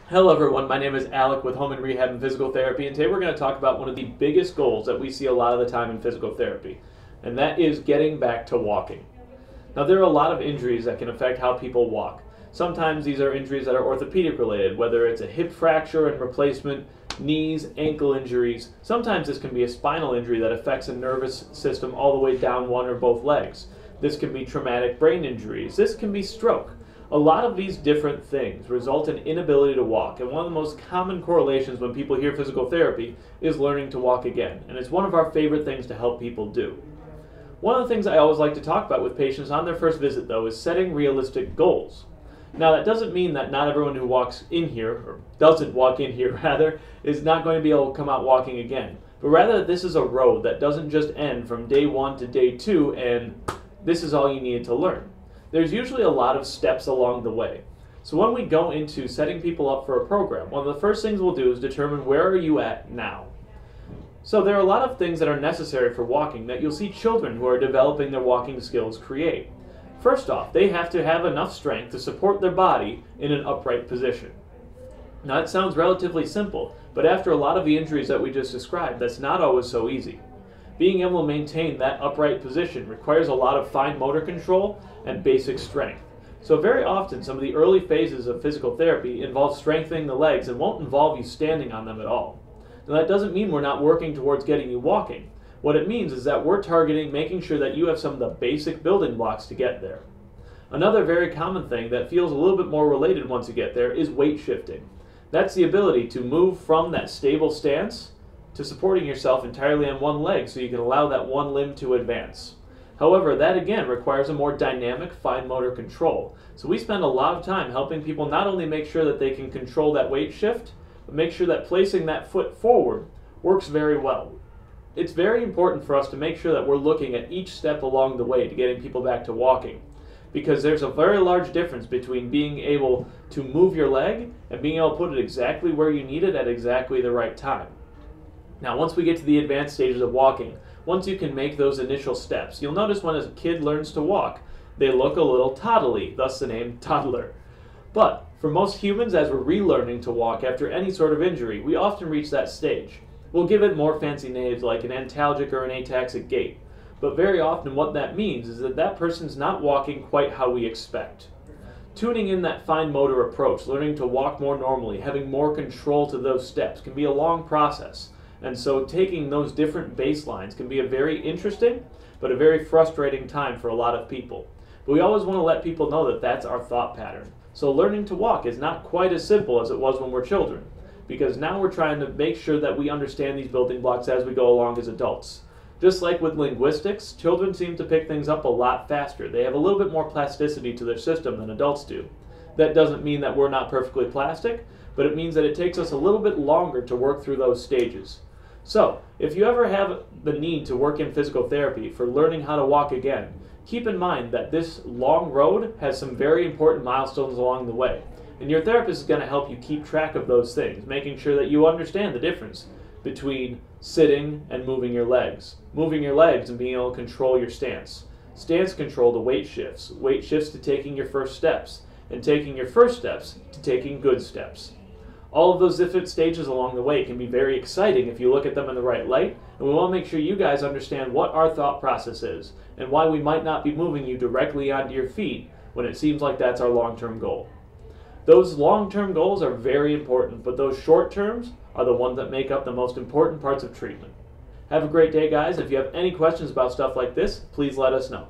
Hello everyone, my name is Alec with Home and Rehab and Physical Therapy, and today we're going to talk about one of the biggest goals that we see a lot of the time in physical therapy, and that is getting back to walking. Now there are a lot of injuries that can affect how people walk. Sometimes these are injuries that are orthopedic related, whether it's a hip fracture and replacement, knees, ankle injuries. Sometimes this can be a spinal injury that affects a nervous system all the way down one or both legs. This can be traumatic brain injuries. This can be stroke. A lot of these different things result in inability to walk, and one of the most common correlations when people hear physical therapy is learning to walk again, and it's one of our favorite things to help people do. One of the things I always like to talk about with patients on their first visit, though, is setting realistic goals. Now, that doesn't mean that not everyone who walks in here, or doesn't walk in here rather, is not going to be able to come out walking again, but rather this is a road that doesn't just end from day 1 to day 2 and this is all you needed to learn. There's usually a lot of steps along the way. So when we go into setting people up for a program, one of the first things we'll do is determine where are you at now. So there are a lot of things that are necessary for walking that you'll see children who are developing their walking skills create. First off, they have to have enough strength to support their body in an upright position. Now it sounds relatively simple, but after a lot of the injuries that we just described, that's not always so easy. Being able to maintain that upright position requires a lot of fine motor control and basic strength. So very often some of the early phases of physical therapy involve strengthening the legs and won't involve you standing on them at all. Now that doesn't mean we're not working towards getting you walking. What it means is that we're targeting making sure that you have some of the basic building blocks to get there. Another very common thing that feels a little bit more related once you get there is weight shifting. That's the ability to move from that stable stance to supporting yourself entirely on one leg so you can allow that one limb to advance. However, that again requires a more dynamic, fine motor control. So we spend a lot of time helping people not only make sure that they can control that weight shift, but make sure that placing that foot forward works very well. It's very important for us to make sure that we're looking at each step along the way to getting people back to walking, because there's a very large difference between being able to move your leg and being able to put it exactly where you need it at exactly the right time. Now, once we get to the advanced stages of walking, once you can make those initial steps, you'll notice when a kid learns to walk, they look a little toddly, thus the name toddler. But for most humans, as we're relearning to walk after any sort of injury, we often reach that stage. We'll give it more fancy names like an antalgic or an ataxic gait. But very often what that means is that that person's not walking quite how we expect. Tuning in that fine motor approach, learning to walk more normally, having more control to those steps can be a long process. And so taking those different baselines can be a very interesting but a very frustrating time for a lot of people. But we always want to let people know that that's our thought pattern. So learning to walk is not quite as simple as it was when we're children, because now we're trying to make sure that we understand these building blocks as we go along as adults. Just like with linguistics, children seem to pick things up a lot faster. They have a little bit more plasticity to their system than adults do. That doesn't mean that we're not perfectly plastic, but it means that it takes us a little bit longer to work through those stages. So, if you ever have the need to work in physical therapy for learning how to walk again, keep in mind that this long road has some very important milestones along the way. And your therapist is going to help you keep track of those things, making sure that you understand the difference between sitting and moving your legs and being able to control your stance. Stance control to weight shifts to taking your first steps, and taking your first steps to taking good steps. All of those different stages along the way can be very exciting if you look at them in the right light, and we want to make sure you guys understand what our thought process is and why we might not be moving you directly onto your feet when it seems like that's our long-term goal. Those long-term goals are very important, but those short terms are the ones that make up the most important parts of treatment. Have a great day, guys. If you have any questions about stuff like this, please let us know.